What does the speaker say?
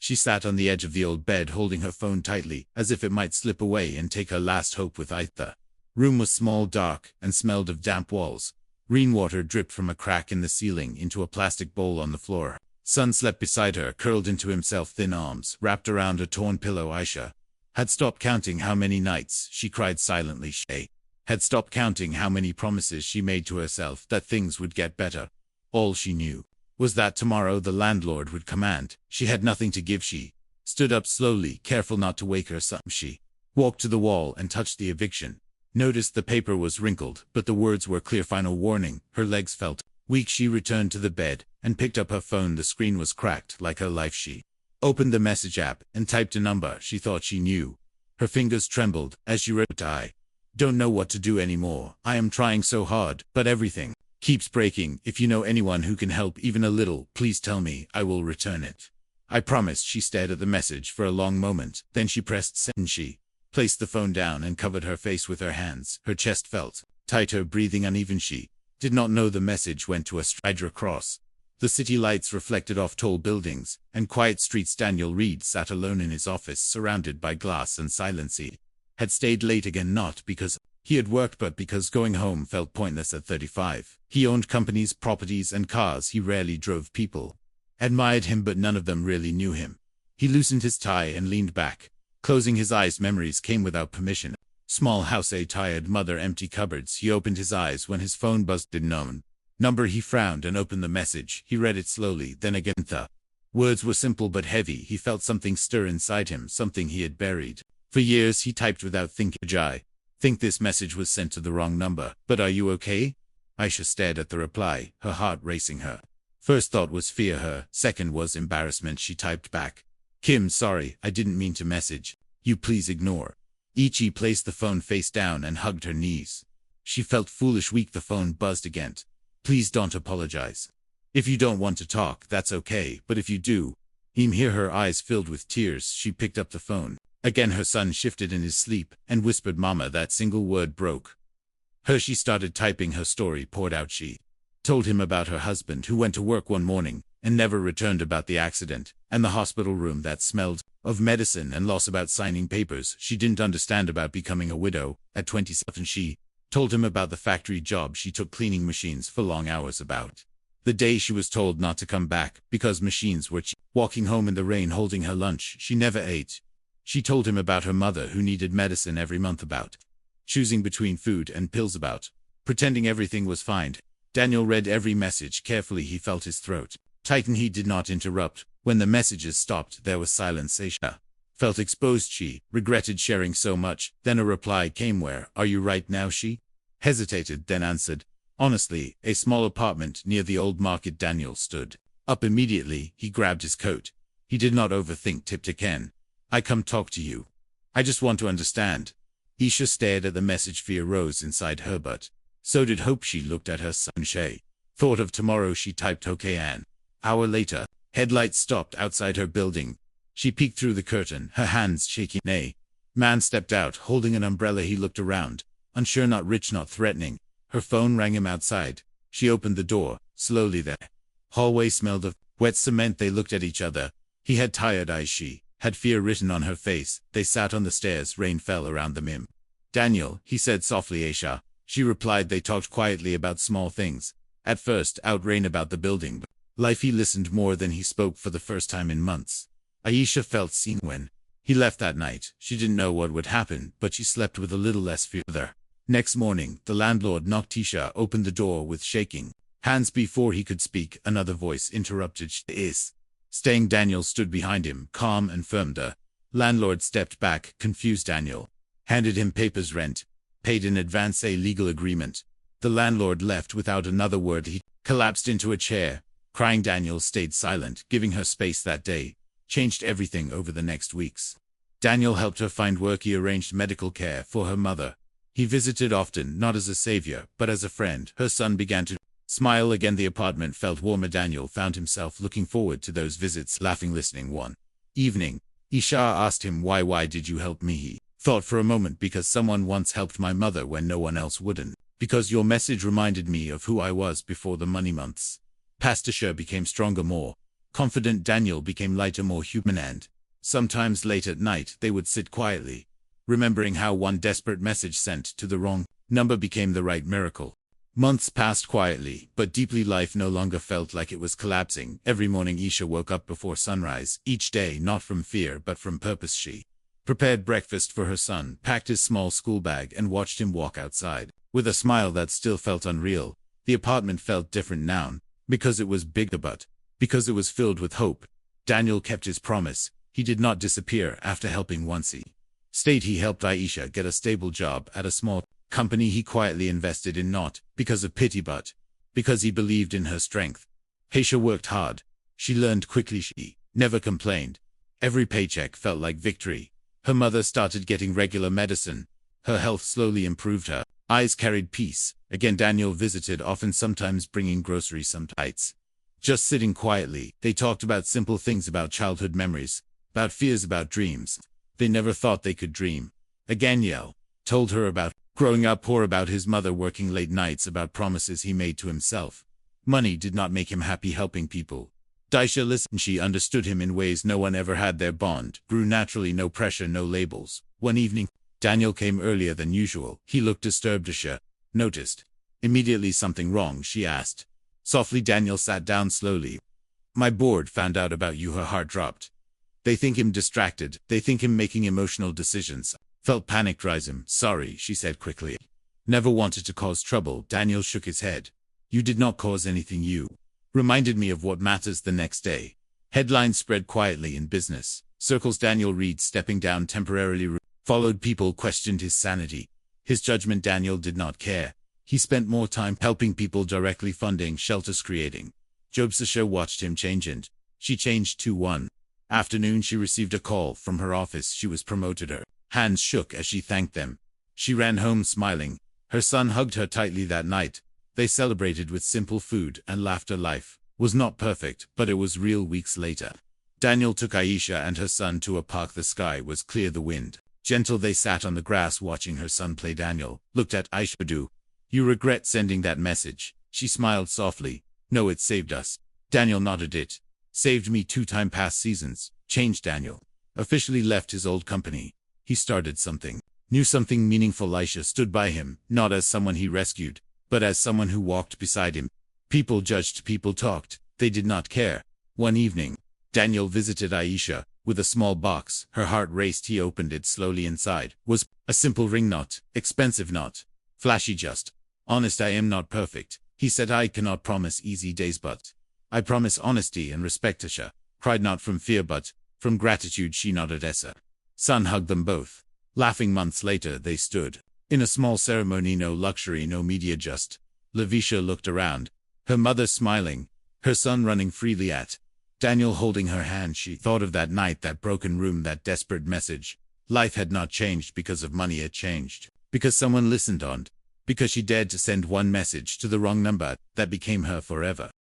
She sat on the edge of the old bed holding her phone tightly, as if it might slip away and take her last hope with it. The room was small, dark, and smelled of damp walls. Rainwater dripped from a crack in the ceiling into a plastic bowl on the floor. Son slept beside her, curled into himself, thin arms wrapped around a torn pillow. Aisha had stopped counting how many nights she cried silently. She had stopped counting how many promises she made to herself that things would get better. All she knew was that tomorrow the landlord would command. She had nothing to give. She stood up slowly, careful not to wake her son. She walked to the wall and touched the eviction. Noticed the paper was wrinkled, but the words were clear. Final warning. Her legs felt weak. She returned to the bed and picked up her phone. The screen was cracked like her life. She opened the message app and typed a number she thought she knew. Her fingers trembled as she wrote, "I don't know what to do anymore. I am trying so hard, but everything keeps breaking. If you know anyone who can help even a little, please tell me. I will return it. I promise." She stared at the message for a long moment. Then she pressed send. She placed the phone down and covered her face with her hands. Her chest felt tighter, breathing uneven. She did not know the message went to a stranger across. The city lights reflected off tall buildings and quiet streets. Daniel Reed sat alone in his office, surrounded by glass and silence. He had stayed late again, not because he had worked, but because going home felt pointless at 35. He owned companies, properties, and cars he rarely drove. People admired him, but none of them really knew him. He loosened his tie and leaned back, closing his eyes. Memories came without permission. Small house, a tired mother, empty cupboards. He opened his eyes when his phone buzzed. Unknown number. He frowned and opened the message. He read it slowly, then again. The words were simple but heavy. He felt something stir inside him, something he had buried for years. He typed without thinking. I think this message was sent to the wrong number, but are you okay? Aisha stared at the reply, her heart racing. Her first thought was fear. Her second was embarrassment. She typed back, "Kim, sorry, I didn't mean to message you. Please ignore." Ichi placed the phone face down and hugged her knees. She felt foolish, weak. The phone buzzed again. "Please don't apologize. If you don't want to talk, that's okay, but if you do." Hear her eyes filled with tears. She picked up the phone. Again her son shifted in his sleep and whispered, "Mama." That single word broke her. She started typing. Her story poured out. She told him about her husband who went to work one morning and never returned, about the accident and the hospital room that smelled of medicine and loss, about signing papers she didn't understand, about becoming a widow at 27. She told him about the factory job she took, cleaning machines for long hours, about the day she was told not to come back because machines were cheap, walking home in the rain holding her lunch she never ate. She told him about her mother who needed medicine every month, about choosing between food and pills, about pretending everything was fine. Daniel read every message carefully. He felt his throat tighten. He did not interrupt. When the messages stopped, there was silence. Aisha felt exposed. She regretted sharing so much. Then a reply came. "Where are you right now?" She hesitated, then answered, "Honestly, a small apartment near the old market." Daniel stood up immediately. He grabbed his coat. He did not overthink. Tipped to Ken. "I come talk to you. I just want to understand." Isha stared at the message. Fear rose inside her, but so did hope. She looked at her son. She thought of tomorrow. She typed, "Okay." An hour later, headlights stopped outside her building. She peeked through the curtain, her hands shaking. A man stepped out, holding an umbrella. He looked around, unsure, not rich, not threatening. Her phone rang. Him outside. She opened the door. Slowly the hallway smelled of wet cement. They looked at each other. He had tired eyes. She had fear written on her face. They sat on the stairs. Rain fell around them. "Daniel," he said softly. "Aisha," she replied. They talked quietly about small things. At first, out rain, about the building, but life. He listened more than he spoke for the first time in months. Aisha felt seen when he left that night. She didn't know what would happen, but she slept with a little less fear there. Next morning, the landlord knocked. Aisha opened the door with shaking hands. Before he could speak, another voice interrupted. "She is staying." Daniel stood behind him, calm and firm. The landlord stepped back, confused. Daniel handed him papers. Rent paid in advance, a legal agreement. The landlord left without another word. He collapsed into a chair, crying. Daniel stayed silent, giving her space. That day changed everything. Over the next weeks, Daniel helped her find work. He arranged medical care for her mother. He visited often, not as a savior, but as a friend. Her son began to smile again. The apartment felt warmer. Daniel found himself looking forward to those visits, laughing, listening. One evening, Isha asked him, Why did you help me?" He thought for a moment. "Because someone once helped my mother when no one else wouldn't. Because your message reminded me of who I was before the money months." Pastor became stronger, more Confident Daniel became lighter, more human, and sometimes late at night they would sit quietly, remembering how one desperate message sent to the wrong number became the right miracle. Months passed quietly, but deeply. Life no longer felt like it was collapsing. Every morning Isha woke up before sunrise, each day not from fear but from purpose. She prepared breakfast for her son, packed his small school bag, and watched him walk outside. With a smile that still felt unreal, the apartment felt different now, because it was bigger but because it was filled with hope. Daniel kept his promise. He did not disappear after helping once. He stayed. He helped Aisha get a stable job at a small company he quietly invested in, not because of pity but because he believed in her strength. Aisha worked hard. She learned quickly. She never complained. Every paycheck felt like victory. Her mother started getting regular medicine. Her health slowly improved. Her eyes carried peace. Again Daniel visited often, sometimes bringing groceries, sometimes just sitting quietly. They talked about simple things, about childhood memories, about fears, about dreams they never thought they could dream. Again Daniel told her about growing up poor, about his mother working late nights, about promises he made to himself. Money did not make him happy. Helping people. Daisha listened. She understood him in ways no one ever had. Their bond grew naturally, no pressure, no labels. One evening, Daniel came earlier than usual. He looked disturbed. Aisha noticed immediately something wrong. She asked softly. Daniel sat down slowly. My board found out about you. Her heart dropped. They think him distracted. They think him making emotional decisions. Felt panicked rise him. Sorry, she said quickly. Never wanted to cause trouble. Daniel shook his head. You did not cause anything. You reminded me of what matters. The next day, headlines spread quietly in business circles. Daniel Reed stepping down temporarily. Followed. People questioned his sanity, his judgment. Daniel did not care. He spent more time helping people directly, funding shelters, creating jobs. Aisha watched him change, and she changed too. One afternoon she received a call from her office. She was promoted. Her hands shook as she thanked them. She ran home smiling. Her son hugged her tightly that night. They celebrated with simple food and laughter. Life was not perfect, but it was real. Weeks later, Daniel took Aisha and her son to a park. The sky was clear, the wind gentle. They sat on the grass watching her son play. Daniel looked at Aisha. Do you regret sending that message? She smiled softly. No, it saved us. Daniel nodded. It saved me too. Time passed, seasons changed. Daniel officially left his old company. He started something new, something meaningful. Aisha stood by him, not as someone he rescued, but as someone who walked beside him. People judged, people talked. They did not care. One evening, Daniel visited Aisha with a small box. Her heart raced. He opened it slowly. Inside was a simple ring, not expensive, not flashy, just honest. I am not perfect, he said. I cannot promise easy days, but I promise honesty and respect. Aisha cried, not from fear but from gratitude. She nodded. Aisha son hugged them both. Laughing. Months later they stood in a small ceremony. No luxury, no media, just Lavisha looked around. Her mother smiling, her son running freely at Daniel holding her hand. She thought of that night, that broken room, that desperate message. Life had not changed because of money. It changed because someone listened, on because she dared to send one message to the wrong number that became her forever.